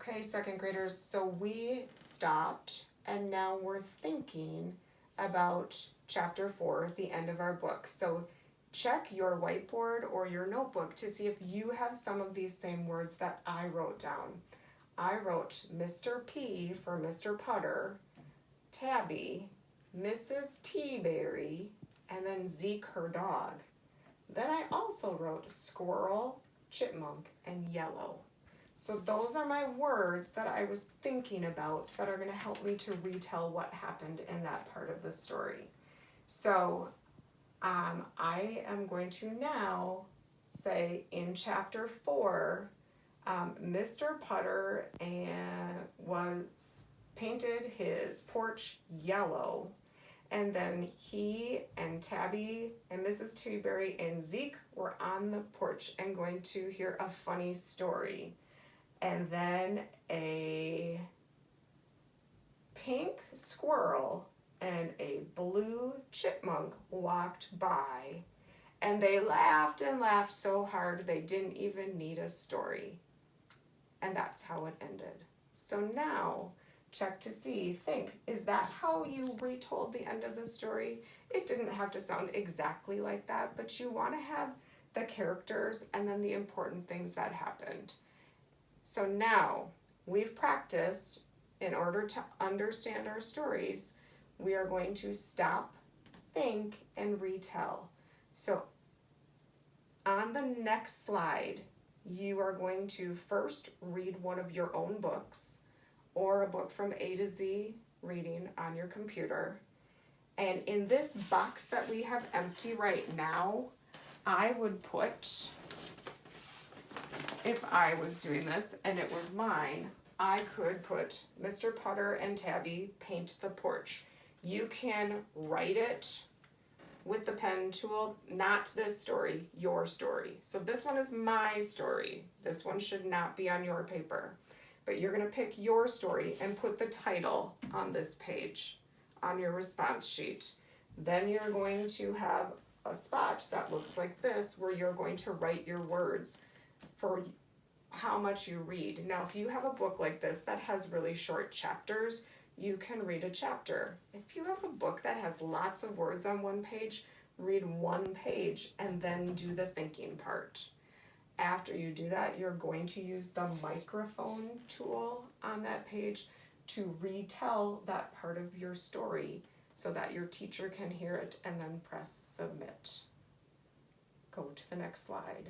Okay, second graders, so we stopped and now we're thinking about chapter 4, the end of our book. So check your whiteboard or your notebook to see if you have some of these same words that I wrote down. I wrote Mr. P for Mr. Putter, Tabby, Mrs. T-Berry, and then Zeke her dog. Then I also wrote squirrel, chipmunk, and yellow. So those are my words that I was thinking about that are going to help me to retell what happened in that part of the story. So I am going to now say in chapter 4, Mr. Putter was painted his porch yellow, and then he and Tabby and Mrs. T-Berry and Zeke were on the porch and going to hear a funny story. And then a pink squirrel and a blue chipmunk walked by, and they laughed and laughed so hard they didn't even need a story. And that's how it ended. So now, check to see, think, is that how you retold the end of the story? It didn't have to sound exactly like that, but you want to have the characters and then the important things that happened. So now we've practiced. In order to understand our stories, we are going to stop, think, and retell. So on the next slide, you are going to first read one of your own books or a book from A to Z reading on your computer. And in this box that we have empty right now, I would put, if I was doing this and it was mine, I could put Mr. Putter and Tabby paint the porch. You can write it with the pen tool, not this story, your story. So this one is my story. This one should not be on your paper. But you're going to pick your story and put the title on this page, on your response sheet. Then you're going to have a spot that looks like this where you're going to write your words for how much you read. Now, if you have a book like this that has really short chapters, you can read a chapter. If you have a book that has lots of words on one page, read one page and then do the thinking part. After you do that, you're going to use the microphone tool on that page to retell that part of your story so that your teacher can hear it, and then press submit. Go to the next slide.